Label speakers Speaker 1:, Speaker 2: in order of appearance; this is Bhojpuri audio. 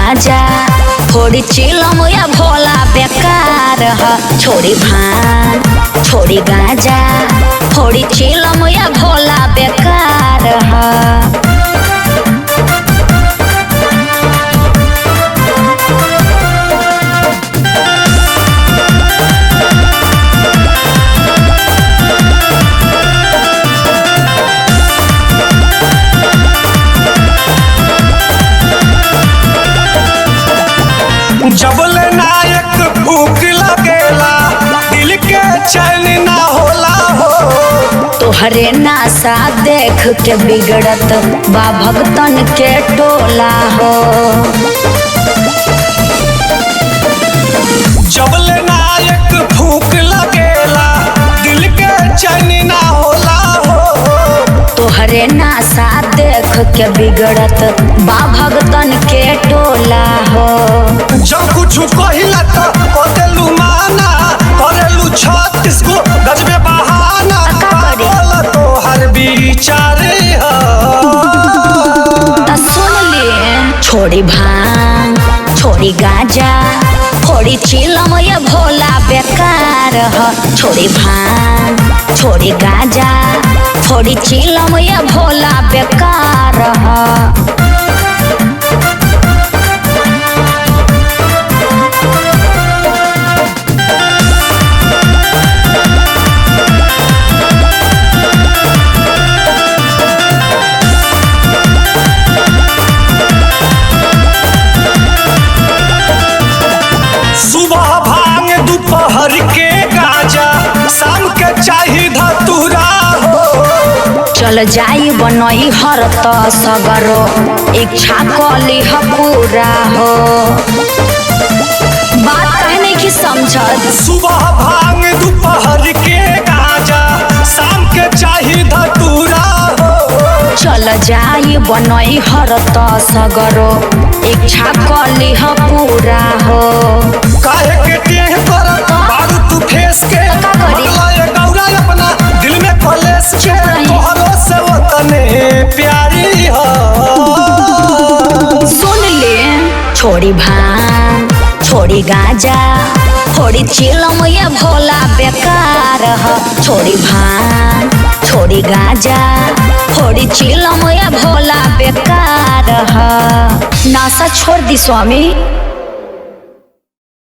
Speaker 1: गाजा थोड़ी चिलम या भोला बेकार ह। छोड़ी भांग छोड़ी गाजा थोड़ी चिलम या भोला बेकार ह।
Speaker 2: जबल नायक भूख लगेला दिल के चैन ना होला हो।
Speaker 1: तोहरे नासा देख के बिगड़त बा भगतन के टोला हो।
Speaker 2: जबल नायक भूख लगेला दिल के चैन ना होला हो।
Speaker 1: तोहरे नासा देख के बिगड़त बा भगतन के टोला हो।
Speaker 2: जब कुछ कहिला तो करेलू माना करेलू 36 गो गजबे बहाना। बोल तो हर बिचारे
Speaker 1: सुन ले छोड़ी भांग छोड़ी गाजा थोड़ी चिलम या भोला बेकार ह। छोड़ी भांग छोड़ी गाजा थोड़ी चिलम या भोला बेकार ह।
Speaker 2: सुबह भांग दोपहर के गाजा शाम के चाही धतूरा हो।
Speaker 1: चल जाई बनई हर त सगरो इच्छा कली ह पूरा हो। बात कहने की समझत
Speaker 2: सुबह भांग दोपहर के गाजा शाम के चाही धतूरा हो।
Speaker 1: चल जाई बनई हर त सगरो इच्छा कली ह पूरा हो।
Speaker 2: काहे के टेह करत बारू तू फेस के बदला ये गौरा अपना दिल में कलेस के तोहरो से वतने प्यारी हो।
Speaker 1: सुन ले छोड़ी भांग छोड़ी गाजा थोड़ी चिलम या भोला बेकार ह। छोड़ी भांग छोड़ी गाजा थोड़ी चिलम या भोला बेकार ह। नासा छोड़ दी स्वामी।